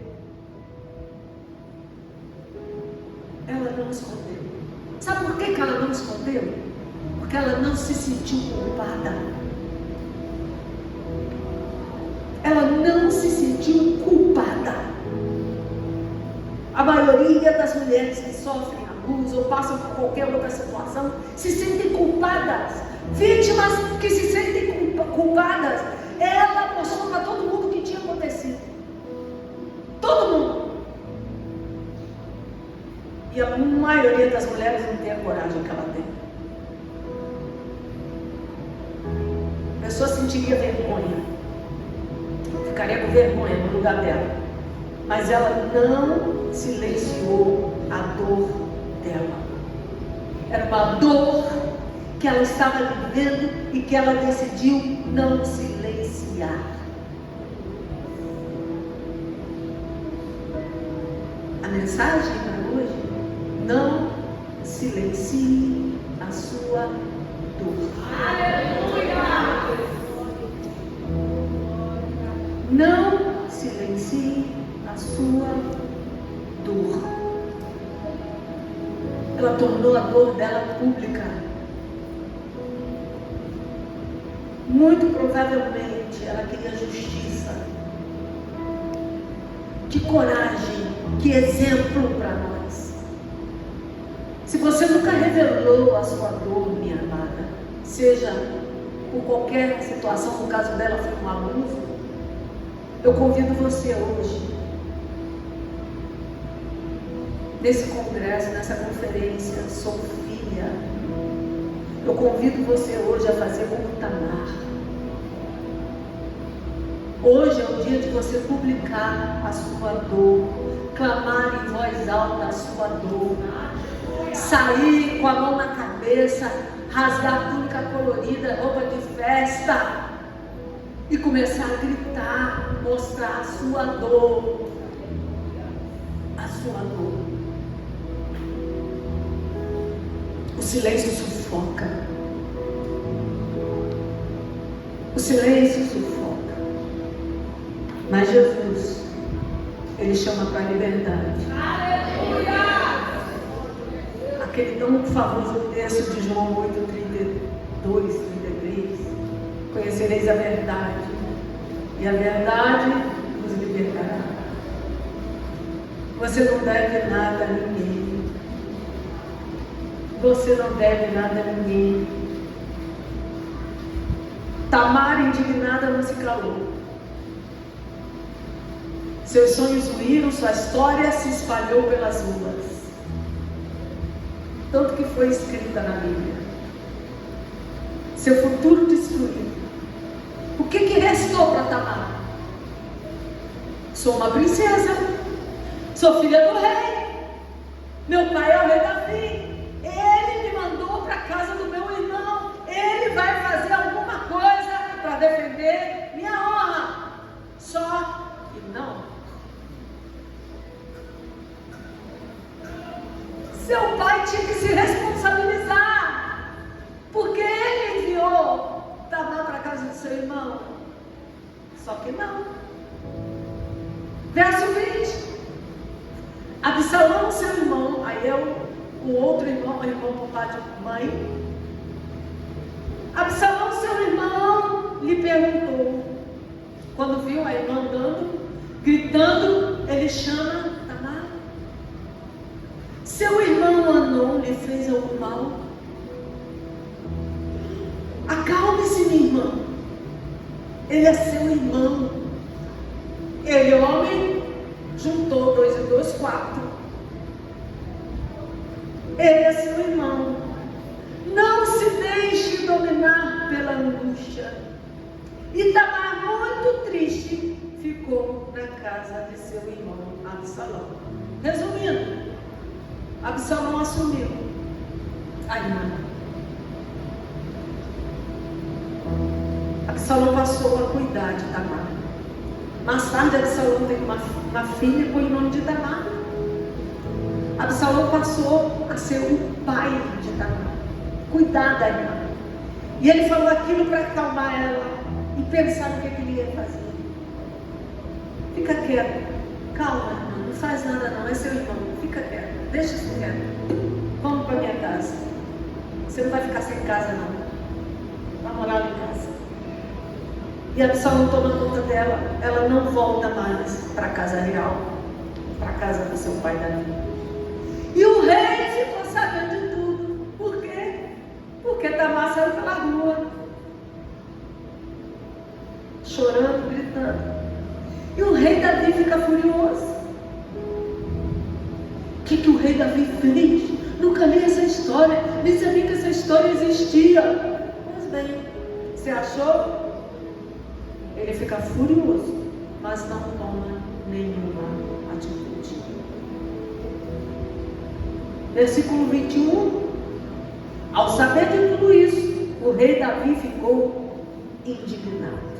Ela não escondeu. Sabe por que ela não escondeu? Porque ela não se sentiu culpada. Ela não se sentiu culpada. A maioria das mulheres que sofrem abuso ou passam por qualquer outra situação se sentem culpadas. Vítimas que se sentem culpadas. Ela mostrou para todo mundo o que tinha acontecido. Todo mundo. E a maioria das mulheres não tem a coragem que ela tem. A pessoa sentiria vergonha. Ficaria com vergonha no lugar dela. Mas ela não silenciou a dor dela. Era uma dor que ela estava vivendo e que ela decidiu não silenciar. A mensagem para hoje: não silencie a sua dor. Não silencie a sua dor. Ela tornou a dor dela pública. Muito provavelmente ela queria justiça. Que coragem, que exemplo para nós. Se você nunca revelou a sua dor, minha amada, seja por qualquer situação, no caso dela foi um abuso, eu convido você hoje, nesse congresso, nessa conferência, Sou Filha, eu convido você hoje a fazer como Tamar. Hoje é o dia de você publicar a sua dor, clamar em voz alta a sua dor, sair com a mão na cabeça, rasgar a túnica colorida, roupa de festa e começar a gritar, mostrar a sua dor, a sua dor. O silêncio sufoca. O silêncio sufoca. Mas Jesus, Ele chama para a liberdade. Aleluia! Aquele tão famoso texto de João 8:32, 33. Conhecereis a verdade, e a verdade vos libertará. Você não deve nada a ninguém. Você não deve nada a ninguém. Tamar, indignada, não se calou. Seus sonhos ruíram, sua história se espalhou pelas ruas. Tanto que foi escrita na Bíblia. Seu futuro destruído. O que restou para Tamar? Sou uma princesa. Sou filha do rei. Meu pai é o rei Davi. Ele me mandou para a casa do meu irmão. Ele vai fazer alguma coisa para defender minha honra. Só que não. Seu pai tinha que se responsabilizar, porque ele enviou Tamar para a casa do seu irmão. Só que não. Verso 20. Absalão, seu irmão, aí o outro irmão, o irmão por parte de mãe. Absalão, seu irmão, lhe perguntou. Quando viu a irmã andando, gritando, ele chama Tamar. Seu irmão Anon lhe fez algum mal? Acalme-se, minha irmã. Ele é seu irmão. Ele, homem, juntou 2 e 2, 4. Ele é seu irmão. Não se deixe dominar pela angústia. E Tamar, muito triste, ficou na casa de seu irmão Absalão. Resumindo, Absalão assumiu a irmã. Absalão passou a cuidar de Tamar. Mais tarde, Absalão teve uma filha com o nome de Tamar. Absalão passou a ser o pai de Tamar, cuidar da irmã. E ele falou aquilo para acalmar ela e pensar no que ele ia fazer. Fica quieto, calma, irmão, não faz nada não, é seu irmão, fica quieto, deixa isso quieto. Vamos para minha casa. Você não vai ficar sem casa não. Vai morar lá em casa. E Absalão toma conta dela, ela não volta mais para a casa real, para a casa do seu pai Davi. E o rei ficou sabendo de tudo. Por quê? Porque Tamar saiu pela rua, chorando, gritando. E o rei Davi fica furioso. O que o rei Davi fez? Nunca li essa história, nem sabia que essa história existia. Mas bem, você achou? Ele fica furioso, mas não toma nenhuma atitude. Versículo 21. Ao saber de tudo isso, o rei Davi ficou indignado.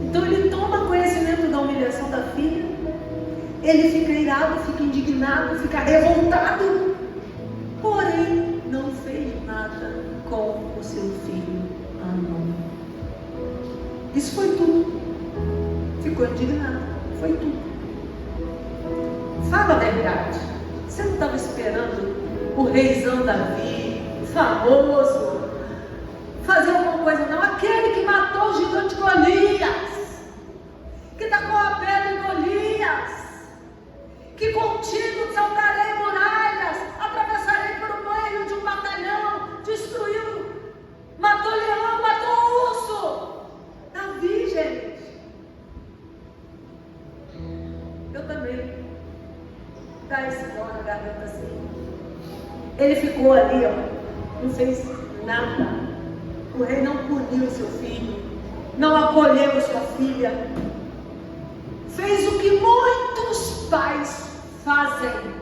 Então ele toma conhecimento da humilhação da filha, ele fica irado, fica indignado, fica revoltado, porém não fez nada com o seu filho Amnon. Isso foi tudo. Ficou indignado, foi tudo. Fala a verdade. Você não estava esperando o reizão Davi, famoso, fazer alguma coisa não? Aquele que matou o gigante Golias, que tacou a pedra em Golias, que contigo saltarei muralhas, atravessarei por meio de um batalhão, destruiu, matou leão, matou urso. Davi, gente. Eu também. Dá esse nó na garganta assim. Ele ficou ali, ó, não fez nada. O rei não puniu seu filho, não acolheu sua filha. Fez o que muitos pais fazem.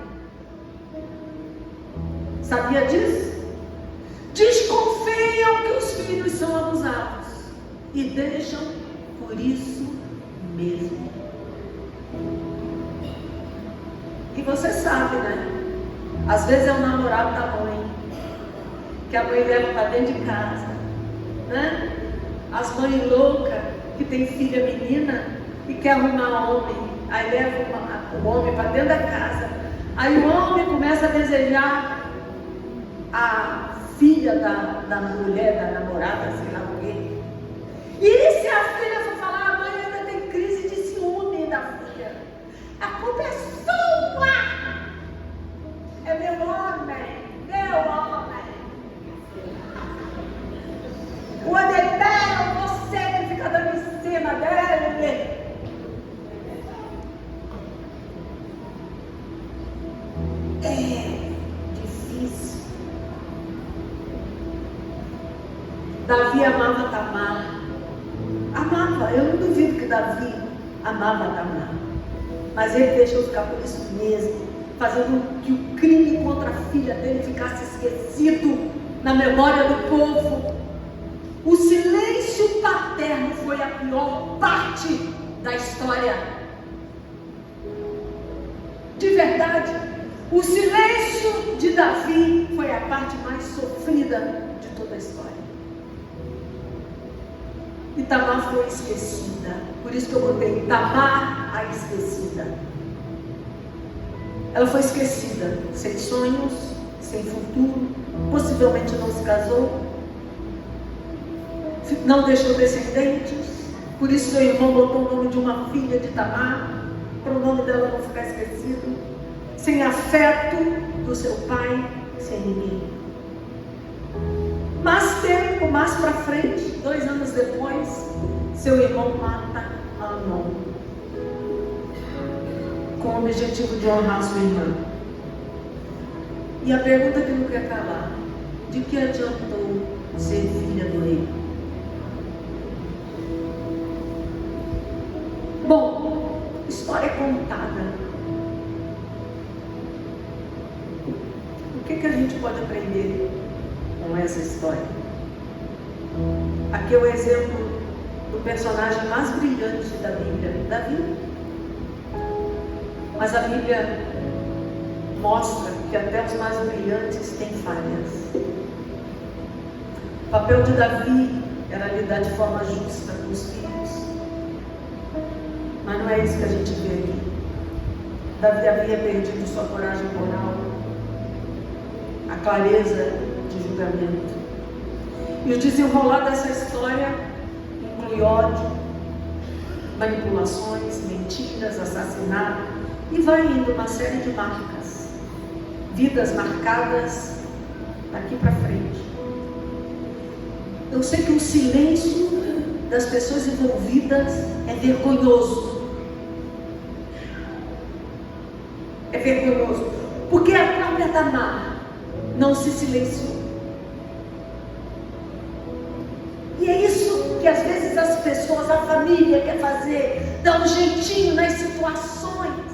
Sabia disso? Desconfiam que os filhos são abusados e deixam por isso mesmo. E você sabe, né? Às vezes é o namorado da mãe, que a mãe leva para dentro de casa, né? As mães loucas que tem filha menina e quer arrumar homem, aí leva o homem para dentro da casa. Aí o homem começa a desejar a filha da mulher, da namorada, sei lá o quê. E se a filha for falar, a mãe ainda tem crise de ciúme da filha. A culpa é sua! É meu homem, meu homem. O adepero, você que fica dando em cima dele. É difícil. Davi amava Tamar. Amava, eu não duvido que Davi amava Tamar. Mas ele deixou ficar por isso mesmo, fazendo que o crime contra a filha dele ficasse esquecido na memória do povo. O silêncio paterno foi a pior parte da história. De verdade, o silêncio de Davi foi a parte mais sofrida de toda a história. E Tamar foi esquecida. Por isso que eu botei Tamar a esquecida. Ela foi esquecida, sem sonhos, sem futuro, possivelmente não se casou, não deixou descendentes. Por isso seu irmão botou o nome de uma filha de Tamar, para o nome dela não ficar esquecido. Sem afeto do seu pai, sem ninguém. Mais tempo, mais para frente, 2 anos depois, seu irmão mata Amnon, com o objetivo de honrar sua irmã. E a pergunta que não quer calar: de que adiantou ser filha do rei? Bom, história contada. O que a gente pode aprender com essa história? Aqui é o exemplo do personagem mais brilhante da Bíblia, Davi. Mas a Bíblia mostra que até os mais brilhantes têm falhas. O papel de Davi era lidar de forma justa com os filhos. Mas não é isso que a gente vê aqui. Davi havia perdido sua coragem moral, a clareza de julgamento. E o desenrolar dessa história inclui ódio, manipulações, mentiras, assassinato, e vai indo uma série de marcas, vidas marcadas daqui para frente. Eu sei que o silêncio das pessoas envolvidas é vergonhoso. É vergonhoso, porque a própria Tamar não se silenciou. E é isso que às vezes as pessoas, a família quer fazer, dá um jeitinho nas situações.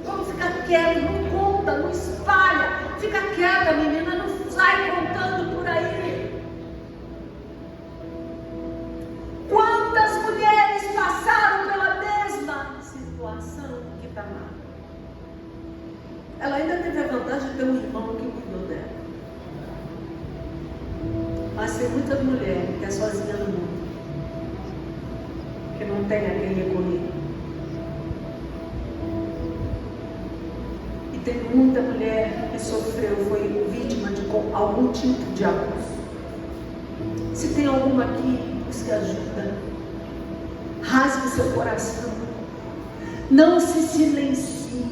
Vamos ficar quieto, não conta, não espalha, fica quieta, menina, não sai contando por aí. Quantas mulheres passaram pela mesma situação que Tamar? Ela ainda teve a vantagem de ter um irmão que cuidou dela. Mas tem muitas mulheres que é sozinha no mundo, que não tem a quem recorrer. E tem muita mulher que sofreu, foi vítima de algum tipo de abuso. Se tem alguma aqui, busque ajuda. Rasgue seu coração. Não se silencie.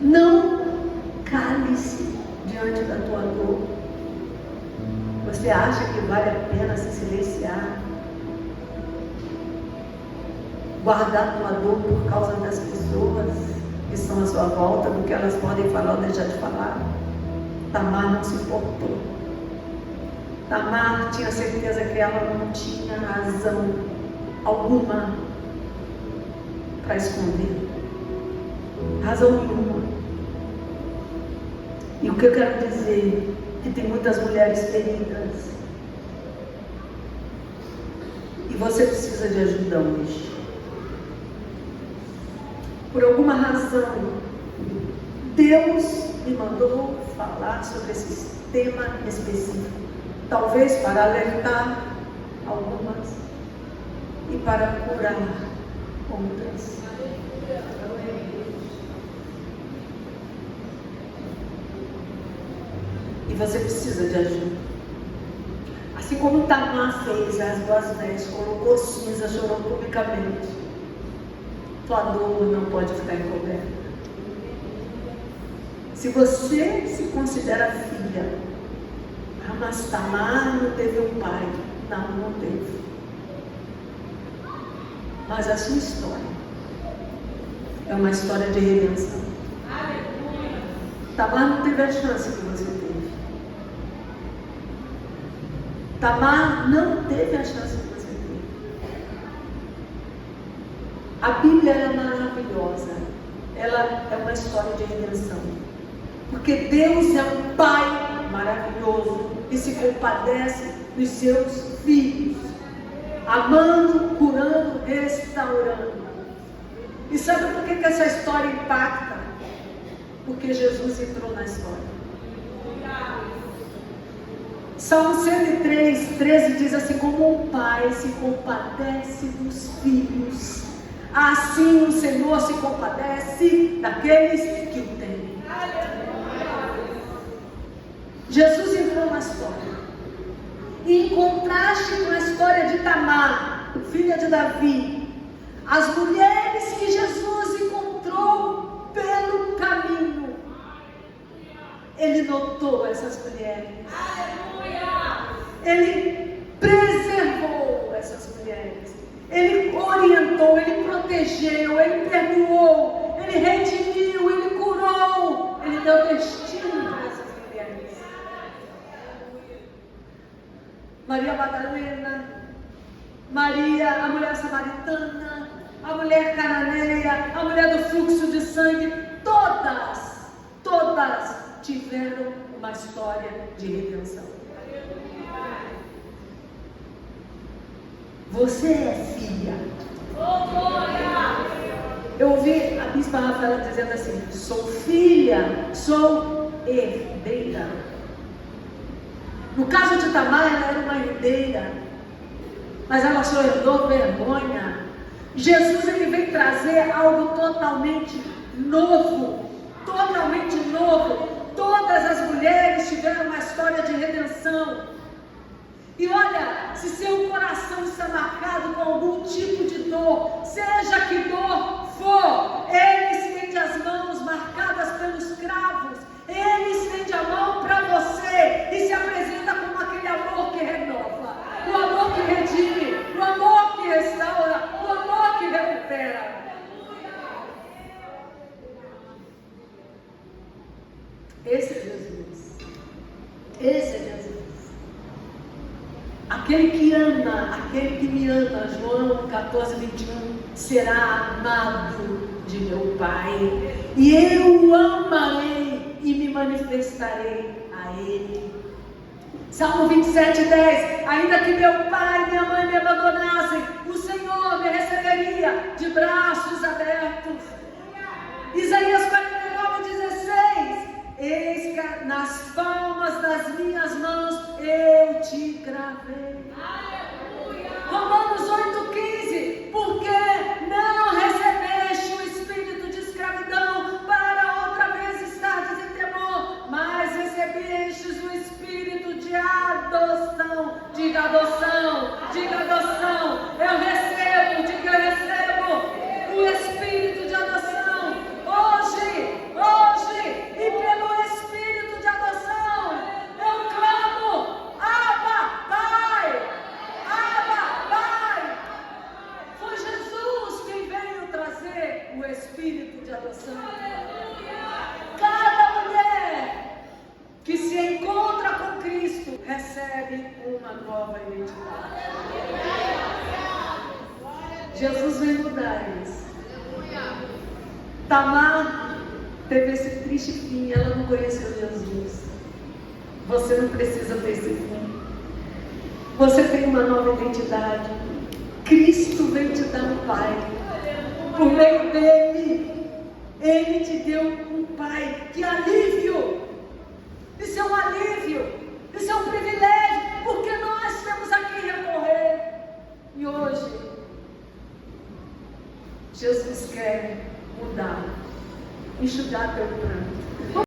Não cale-se diante da tua dor. Você acha que vale a pena se silenciar? Guardar tua dor por causa das pessoas que estão à sua volta, do que elas podem falar ou deixar de falar? Tamar não se importou. Tamar tinha certeza que ela não tinha razão alguma para esconder. Razão nenhuma. E o que eu quero dizer é que tem muitas mulheres feridas. E você precisa de ajuda hoje. Por alguma razão, Deus me mandou falar sobre esse tema específico. Talvez para alertar algumas e para curar outras. E você precisa de ajuda. Assim como Tamar fez às 2:10, colocou cinza, chorou publicamente. Tua dor não pode ficar encoberta. Se você se considera filha, mas Tamar não teve um pai. Não teve. Mas a sua história é uma história de redenção. Tamar não teve a chance que você teve. Tamar não teve a chance que você teve. A Bíblia é maravilhosa. Ela é uma história de redenção. Porque Deus é um Pai maravilhoso que se compadece dos seus filhos, amando, curando, restaurando. E sabe por que essa história impacta? Porque Jesus entrou na história. Salmo 103:13 diz assim: como um pai se compadece dos filhos, assim o Senhor se compadece daqueles que o temem. Jesus entrou na história. E em contraste com a história de Tamar, filha de Davi, as mulheres que Jesus encontrou pelo caminho, Ele notou essas mulheres. Ele preservou essas mulheres. Ele orientou, Ele protegeu, Ele perdoou, Ele redimiu, Ele curou, Ele deu destino para essas mulheres. Maria Madalena, Maria, a mulher samaritana, a mulher cananeia, a mulher do fluxo de sangue, todas tiveram uma história de redenção. Você é filha. bispa Rafaela dizendo assim: sou filha, sou herdeira. No caso de Tamar, ela era uma herdeira, mas ela só herdou vergonha. Jesus, ele vem trazer algo totalmente novo, totalmente novo. Todas as mulheres tiveram uma história de redenção. E olha, se seu coração está marcado com algum tipo de dor, seja que dor for, Ele estende as mãos marcadas pelos cravos, Ele estende a mão para você e se apresenta como aquele amor que renova, o amor que redime, o amor que restaura, o amor que recupera. Esse é Jesus. Esse é Jesus. Aquele que ama, aquele que me ama, João 14, 21, será amado de meu Pai. E eu o amarei e me manifestarei a Ele. Salmo 27, 10. Ainda que meu pai e minha mãe me abandonassem, o Senhor me receberia de braços abertos. Isaías 49, 16. Eis que nas palmas das minhas mãos eu te gravei. Romanos 8,15. Porque não recebeste o espírito de escravidão para outra vez estares em temor, mas recebestes o espírito de adoção. Diga adoção, diga adoção. Eu recebo, diga eu recebo o espírito de adoção. Hoje, e pelo espírito de adoção, eu clamo: Abba, Pai, Abba, Pai. Foi Jesus quem veio trazer o espírito de adoção. Cada mulher que se encontra com Cristo recebe uma nova identidade. Jesus vem mudar isso. Tamar teve esse triste fim, ela não conheceu Jesus. Você não precisa ter esse fim. Você tem uma nova identidade. Cristo veio te dar um Pai. Por meio dele, Ele te deu um Pai. Que alívio! Isso é um alívio. Isso é um privilégio. Porque nós temos a quem recorrer. E hoje, Jesus quer mudar, enxugar teu pranto.